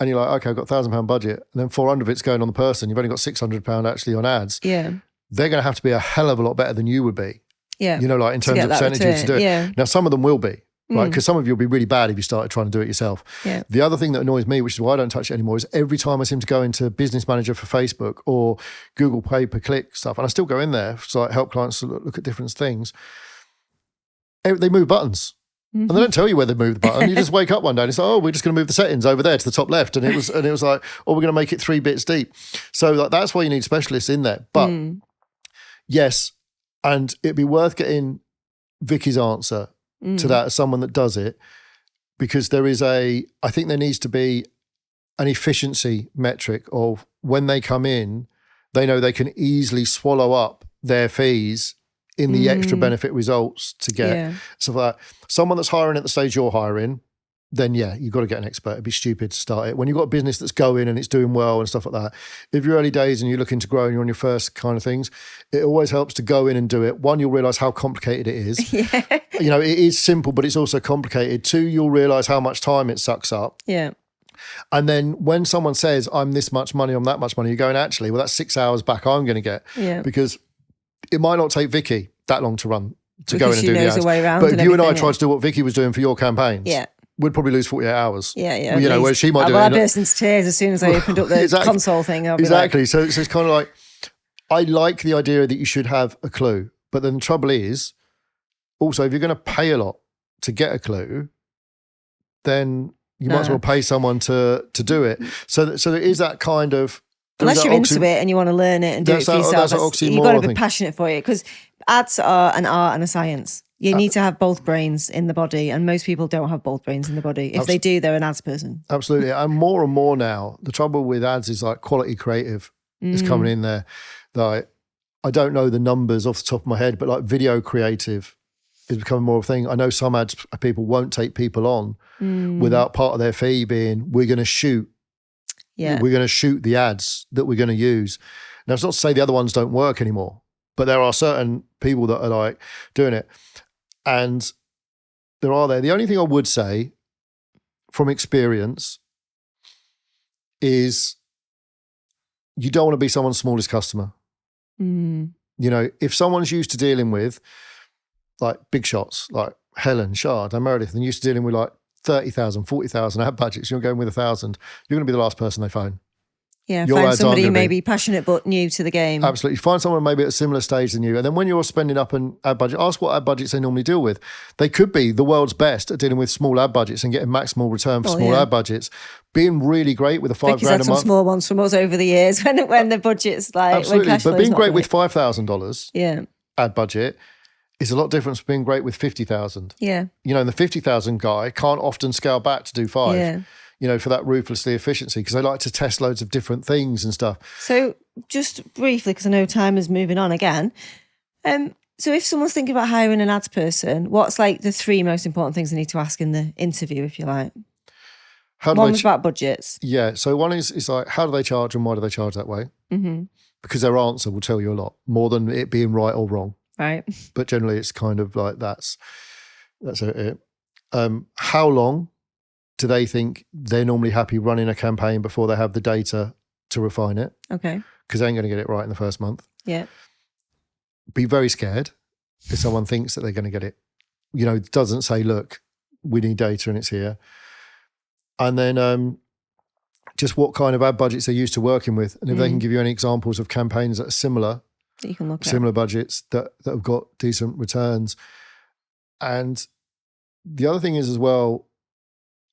Speaker 3: And you're like, okay, I've got £1,000 budget, and then 400 of it's going on the person. You've only got £600 actually on ads.
Speaker 2: Yeah.
Speaker 3: They're going to have to be a hell of a lot better than you would be.
Speaker 2: Yeah.
Speaker 3: Like in terms of percentages to do it. Yeah. Now, some of them will be, right? Because some of you will be really bad if you started trying to do it yourself.
Speaker 2: Yeah.
Speaker 3: The other thing that annoys me, which is why I don't touch it anymore, is every time I seem to go into Business Manager for Facebook or Google pay-per-click stuff, and I still go in there to like help clients to look at different things, they move buttons. And they don't tell you where they move the button. You just wake up one day and it's like, oh, we're just going to move the settings over there to the top left. And it was like, oh, we're going to make it 3 bits deep. So like, that's why you need specialists in there. But yes, and it'd be worth getting Vicky's answer to that as someone that does it, because I think there needs to be an efficiency metric of when they come in, they know they can easily swallow up their fees in the extra benefit results to get. So for that, someone that's hiring at the stage you're hiring, then you've got to get an expert. It'd be stupid to start it. When you've got a business that's going and it's doing well and stuff like that, if you're early days and you're looking to grow and you're on your first kind of things, it always helps to go in and do it. One, you'll realize how complicated it is. It is simple, but it's also complicated. 2, you'll realize how much time it sucks up.
Speaker 2: Yeah.
Speaker 3: And then when someone says, I'm this much money, I'm that much money, you're going, actually, well, that's 6 hours back I'm going to get.
Speaker 2: Yeah.
Speaker 3: Because it might not take Vicky that long to run, to go in and do the ads.
Speaker 2: But
Speaker 3: if you and I tried to do what Vicky was doing for your campaigns, we'd probably lose 48 hours.
Speaker 2: Yeah.
Speaker 3: Where she might do it.
Speaker 2: I burst into tears as soon as I opened up the console thing.
Speaker 3: Exactly. So it's kind of like, I like the idea that you should have a clue. But then the trouble is, also, if you're going to pay a lot to get a clue, then you might as well pay someone to do it. So there is that kind of...
Speaker 2: Unless you're into it and you want to learn it and do it for yourself, you've got to be passionate for it, because ads are an art and a science. You need to have both brains in the body, and most people don't have both brains in the body. If they do, they're an ads person.
Speaker 3: Absolutely. And more now, the trouble with ads is like quality creative is coming in there. Like I don't know the numbers off the top of my head, but like video creative is becoming more of a thing. I know some ads people won't take people on without part of their fee being, we're going to shoot.
Speaker 2: Yeah.
Speaker 3: We're going to shoot the ads that we're going to use. Now, it's not to say the other ones don't work anymore, but there are certain people that are like doing it. And there. The only thing I would say from experience is you don't want to be someone's smallest customer. You know, if someone's used to dealing with like big shots, like Helen, Shard, and Meredith, and used to dealing with like 30,000, 40,000 ad budgets, you're going with 1,000, you're going to be the last person they phone.
Speaker 2: Yeah,
Speaker 3: Your
Speaker 2: find
Speaker 3: ads
Speaker 2: somebody
Speaker 3: aren't gonna
Speaker 2: maybe passionate but new to the game.
Speaker 3: Absolutely. Find someone maybe at a similar stage than you. And then when you're spending up an ad budget, ask what ad budgets they normally deal with. They could be the world's best at dealing with small ad budgets and getting maximal return for small ad budgets. Being really great with a $5,000
Speaker 2: Vicky's had some small ones from us over the years when the budget's like...
Speaker 3: Absolutely.
Speaker 2: When
Speaker 3: but being great with $5,000 ad budget is a lot different from being great with 50,000.
Speaker 2: Yeah.
Speaker 3: You know, and the 50,000 guy can't often scale back to do 5.
Speaker 2: Yeah.
Speaker 3: You know, for that ruthlessly efficiency, because they like to test loads of different things and stuff.
Speaker 2: So just briefly, because I know time is moving on again. So if someone's thinking about hiring an ads person, what's like the 3 most important things they need to ask in the interview, if you like? One's about budgets.
Speaker 3: Yeah. So one is like, how do they charge and why do they charge that way?
Speaker 2: Mm-hmm.
Speaker 3: Because their answer will tell you a lot, more than it being right or wrong.
Speaker 2: Right.
Speaker 3: But generally it's kind of like that's it. How long do they think they're normally happy running a campaign before they have the data to refine it?
Speaker 2: Okay.
Speaker 3: Because they ain't going to get it right in the first month.
Speaker 2: Yeah.
Speaker 3: Be very scared if someone thinks that they're going to get it. You know, doesn't say, look, we need data and it's here. And then just what kind of ad budgets they're used to working with. And if they can give you any examples of campaigns that are similar,
Speaker 2: that you can look at.
Speaker 3: Similar budgets that have got decent returns. And the other thing is as well,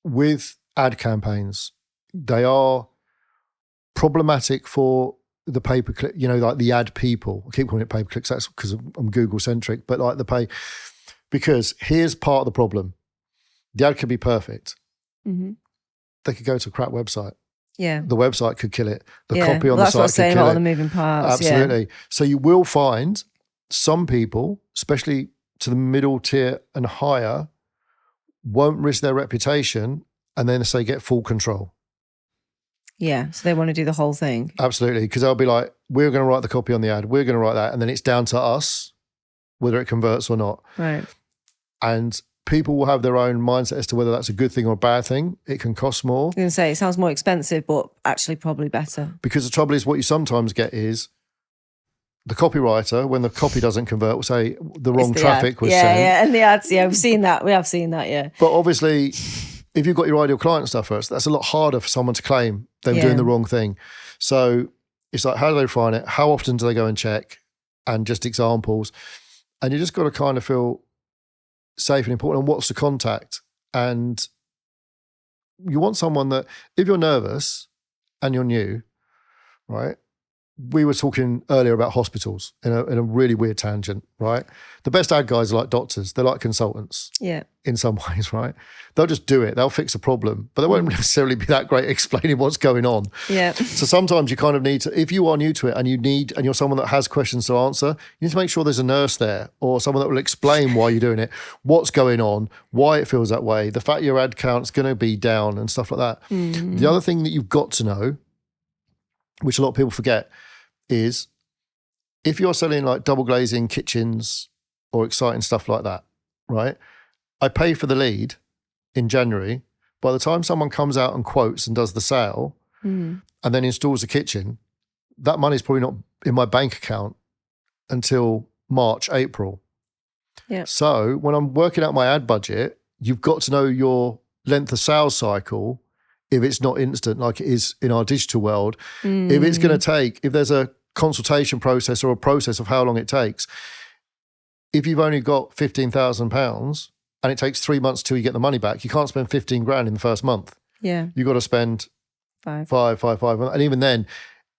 Speaker 3: with ad campaigns, they are problematic for the pay-per-click, you know, like the ad people. I keep calling it pay-per-clicks, that's because I'm Google-centric, but like the pay, because here's part of the problem. The ad could be perfect.
Speaker 2: Mm-hmm.
Speaker 3: They could go to a crap website.
Speaker 2: Yeah.
Speaker 3: The website could kill it. The copy on the site could kill it.
Speaker 2: That's what I'm saying, all the moving parts.
Speaker 3: Absolutely.
Speaker 2: Yeah.
Speaker 3: So you will find some people, especially to the middle tier and higher, won't risk their reputation and then say get full control.
Speaker 2: Yeah, so they want to do the whole thing.
Speaker 3: Absolutely, because they'll be like, we're going to write the copy on the ad, we're going to write that, and then it's down to us whether it converts or not.
Speaker 2: Right.
Speaker 3: And people will have their own mindset as to whether that's a good thing or a bad thing. It can cost more.
Speaker 2: I was going to say, it sounds more expensive, but actually probably better.
Speaker 3: Because the trouble is, what you sometimes get is the copywriter, when the copy doesn't convert, will say the wrong traffic was sent.
Speaker 2: Yeah, and the ads, we've seen that. We have seen that, yeah.
Speaker 3: But obviously, if you've got your ideal client stuff first, that's a lot harder for someone to claim they're doing the wrong thing. So it's like, how do they refine it? How often do they go and check? And just examples. And you just got to kind of feel safe and important. And what's the contact? And you want someone that, if you're nervous and you're new, right? We were talking earlier about hospitals in a really weird tangent, right? The best ad guys are like doctors. They're like consultants in some ways, right? They'll just do it. They'll fix a problem, but they won't necessarily be that great at explaining what's going on.
Speaker 2: Yeah.
Speaker 3: So sometimes you kind of need to, if you are new to it and you're someone that has questions to answer, you need to make sure there's a nurse there or someone that will explain why you're doing it, what's going on, why it feels that way, the fact your ad count's going to be down and stuff like that. Mm. The other thing that you've got to know, which a lot of people forget, is if you're selling like double glazing kitchens or exciting stuff like that, right? I pay for the lead in January. By the time someone comes out and quotes and does the sale and then installs the kitchen, that money's probably not in my bank account until March, April.
Speaker 2: Yeah.
Speaker 3: So when I'm working out my ad budget, you've got to know your length of sales cycle. If it's not instant like it is in our digital world, if it's going to take, if there's a consultation process or a process of how long it takes, if you've only got £15,000 and it takes 3 months till you get the money back, you can't spend 15 grand in the first month.
Speaker 2: Yeah.
Speaker 3: You've got to spend five. And even then,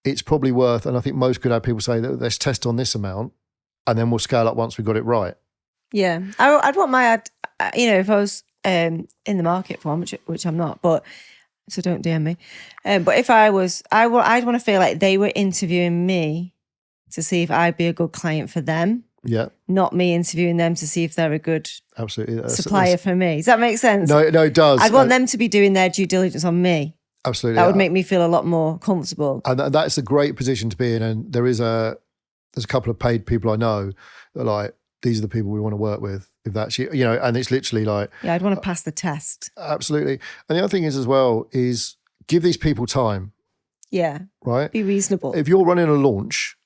Speaker 3: it's probably worth, and I think most good ad people say that let's test on this amount and then we'll scale up once we've got it right.
Speaker 2: Yeah. I'd want my ad, if I was in the market for one, which I'm not, but so don't DM me. But if I was, I'd want to feel like they were interviewing me to see if I'd be a good client for them.
Speaker 3: Yeah.
Speaker 2: Not me interviewing them to see if they're a good
Speaker 3: Absolutely.
Speaker 2: supplier for me. Does that make sense?
Speaker 3: No, it does.
Speaker 2: I'd want them to be doing their due diligence on me.
Speaker 3: Absolutely.
Speaker 2: That would make me feel a lot more comfortable.
Speaker 3: And that's a great position to be in. And there's a couple of paid people I know that are like, these are the people we want to work with. If that's you, and it's literally like,
Speaker 2: yeah, I'd want to pass the test.
Speaker 3: Absolutely. And the other thing is as well is give these people time.
Speaker 2: Yeah.
Speaker 3: Right.
Speaker 2: Be reasonable.
Speaker 3: If you're running a launch.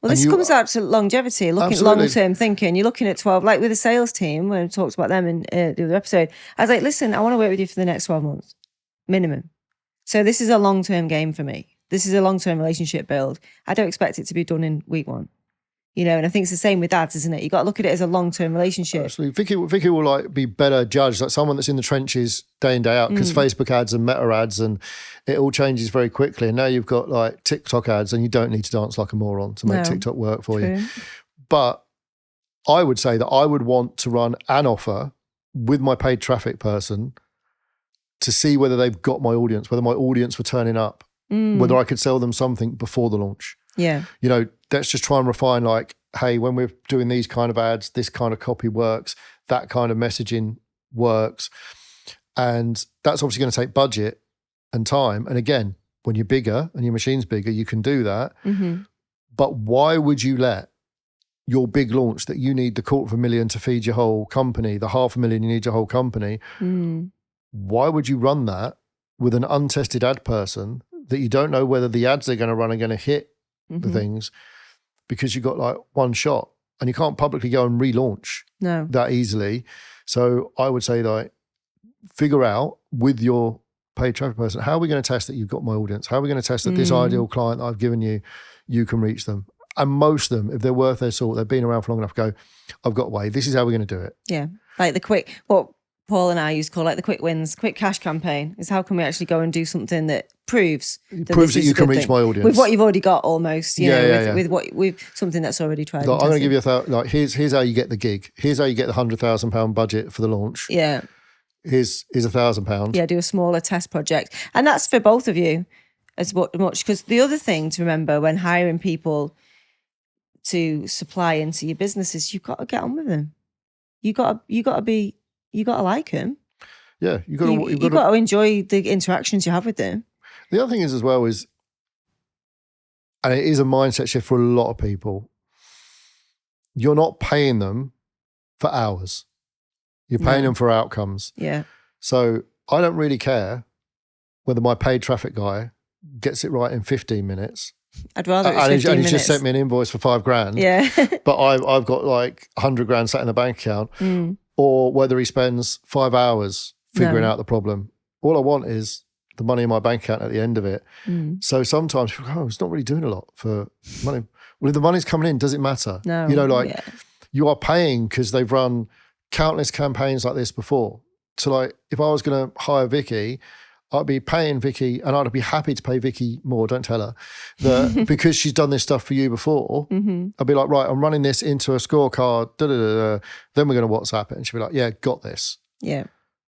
Speaker 2: Well, this comes out to longevity, looking at long-term thinking. You're looking at 12, like with the sales team, when I talked about them in the other episode, I was like, listen, I want to work with you for the next 12 months, minimum. So this is a long-term game for me. This is a long-term relationship build. I don't expect it to be done in week one. And I think it's the same with ads, isn't it? You've got to look at it as a long-term relationship.
Speaker 3: Absolutely. Vicky will like be better judged, like someone that's in the trenches day in, day out, because Facebook ads and Meta ads and it all changes very quickly. And now you've got like TikTok ads and you don't need to dance like a moron to make TikTok work for you. But I would say that I would want to run an offer with my paid traffic person to see whether they've got my audience, whether my audience were turning up, whether I could sell them something before the launch.
Speaker 2: Yeah.
Speaker 3: Let's just try and refine like, hey, when we're doing these kind of ads, this kind of copy works, that kind of messaging works. And that's obviously going to take budget and time. And again, when you're bigger and your machine's bigger, you can do that. Mm-hmm. But why would you let your big launch that you need the $250,000 to feed your whole company, the $500,000 you need your whole company, why would you run that with an untested ad person that you don't know whether the ads they're going to run are going to hit the things, because you got like one shot and you can't publicly go and relaunch that easily. So I would say like figure out with your paid traffic person, how are we going to test that you've got my audience? How are we going to test that this ideal client that I've given you, you can reach them? And most of them, if they're worth their salt, they've been around for long enough, go, I've got a way. This is how we're going to do it.
Speaker 2: Yeah. Like what Paul and I used to call like the quick wins, quick cash campaign is how can we actually go and do something that proves
Speaker 3: that you can reach my audience
Speaker 2: with what you've already got almost, with something that's already tried.
Speaker 3: Like, I'm going to give you here's how you get the gig. Here's how you get the £100,000 budget for the launch.
Speaker 2: Yeah.
Speaker 3: Here's £1,000.
Speaker 2: Yeah, do a smaller test project. And that's for both of you as much, because the other thing to remember when hiring people to supply into your business is you've got to get on with them. You got to like them.
Speaker 3: Yeah, you've
Speaker 2: got to enjoy the interactions you have with them.
Speaker 3: The other thing is as well is, and it is a mindset shift for a lot of people, you're not paying them for hours. You're paying them for outcomes.
Speaker 2: Yeah.
Speaker 3: So I don't really care whether my paid traffic guy gets it right in 15 minutes.
Speaker 2: I'd rather it's 15 minutes.
Speaker 3: And he's just sent me an invoice for $5,000.
Speaker 2: Yeah.
Speaker 3: But I've got like $100,000 sat in the bank account. Or whether he spends 5 hours figuring out the problem. All I want is the money in my bank account at the end of it. So sometimes people go, it's not really doing a lot for money. Well, if the money's coming in, does it matter?
Speaker 2: No.
Speaker 3: You are paying because they've run countless campaigns like this before. So like if I was going to hire Vicky, I'd be paying Vicky, and I'd be happy to pay Vicky more, don't tell her, that because she's done this stuff for you before, I'd be like, right, I'm running this into a scorecard, then we're going to WhatsApp it. And she'd be like, yeah, got this.
Speaker 2: Yeah.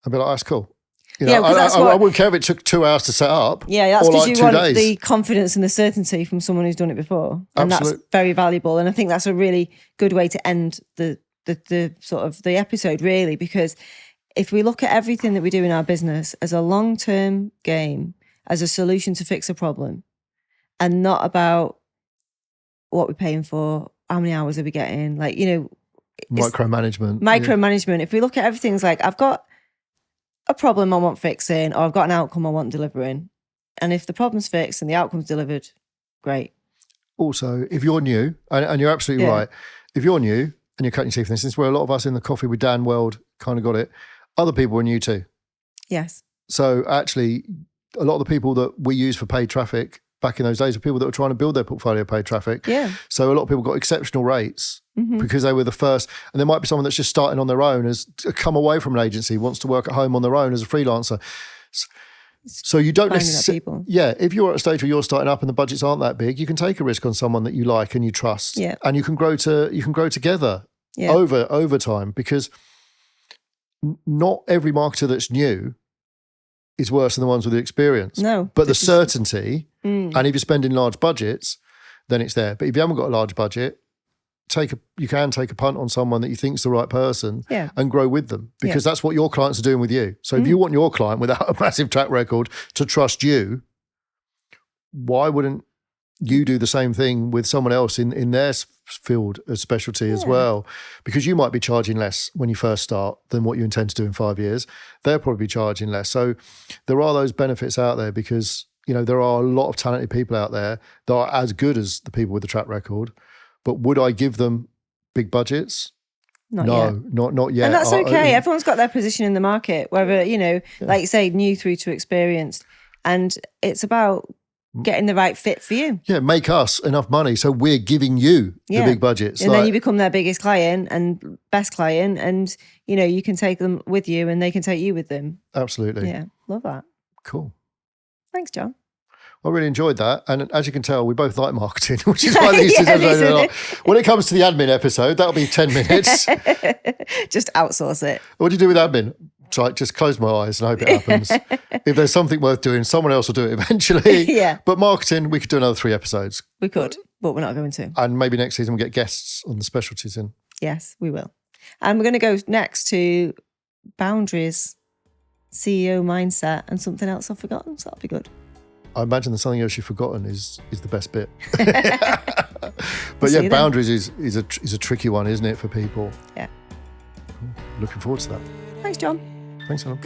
Speaker 3: I'd be like, that's cool. I wouldn't care if it took 2 hours to set up.
Speaker 2: Yeah, that's because
Speaker 3: like
Speaker 2: you want
Speaker 3: 2 days.
Speaker 2: the confidence and the certainty from someone who's done it before. And
Speaker 3: Absolutely.
Speaker 2: That's very valuable. And I think that's a really good way to end the sort of the episode, really, because if we look at everything that we do in our business as a long-term game, as a solution to fix a problem, and not about what we're paying for, how many hours are we getting, micromanagement. If we look at everything as like, I've got a problem I want fixing, or I've got an outcome I want delivering, and if the problem's fixed and the outcome's delivered, great.
Speaker 3: Also, if you're new, and you're absolutely right, if you're new and you're cutting your teeth, this is where a lot of us in the Coffee with Dan world kind of got it. Other people are new too.
Speaker 2: Yes.
Speaker 3: So actually, a lot of the people that we use for paid traffic back in those days are people that were trying to build their portfolio of paid traffic.
Speaker 2: Yeah.
Speaker 3: So a lot of people got exceptional rates because they were the first. And there might be someone that's just starting on their own, has come away from an agency, wants to work at home on their own as a freelancer. So you don't necessarily, if you're at a stage where you're starting up and the budgets aren't that big, you can take a risk on someone that you like and you trust, and you can grow together over time, because not every marketer that's new is worse than the ones with the experience.
Speaker 2: No.
Speaker 3: But the certainty, and if you're spending large budgets, then it's there. But if you haven't got a large budget, you can take a punt on someone that you think's the right person and grow with them, because that's what your clients are doing with you. So if you want your client without a massive track record to trust you, why wouldn't you do the same thing with someone else in their field of specialty as well? Because you might be charging less when you first start than what you intend to do in 5 years. They'll probably be charging less. So there are those benefits out there, because there are a lot of talented people out there that are as good as the people with the track record. But would I give them big budgets?
Speaker 2: Not yet.
Speaker 3: Not yet.
Speaker 2: And that's okay. Everyone's got their position in the market, whether, like you say, new through to experienced. And it's about getting the right fit for you.
Speaker 3: Yeah, make us enough money so we're giving you the big budgets.
Speaker 2: And then you become their biggest client and best client, and, you can take them with you and they can take you with them.
Speaker 3: Absolutely.
Speaker 2: Yeah, love that.
Speaker 3: Cool.
Speaker 2: Thanks, John.
Speaker 3: I really enjoyed that. And as you can tell, we both like marketing, which is why these episodes. When it comes to the admin episode, that'll be 10 minutes.
Speaker 2: Just outsource it.
Speaker 3: What do you do with admin? So just close my eyes and hope it happens. If there's something worth doing, someone else will do it eventually.
Speaker 2: Yeah.
Speaker 3: But marketing, we could do another 3 episodes.
Speaker 2: We could, but we're not going to.
Speaker 3: And maybe next season we'll get guests on the specialties in.
Speaker 2: Yes, we will. And we're going to go next to boundaries, CEO mindset, and something else I've forgotten. So that'll be good.
Speaker 3: I imagine the something else you've forgotten is the best bit. But yeah, boundaries is a tricky one, isn't it, for people?
Speaker 2: Yeah.
Speaker 3: Cool. Looking forward to that.
Speaker 2: Thanks, John.
Speaker 3: Thanks, Helen.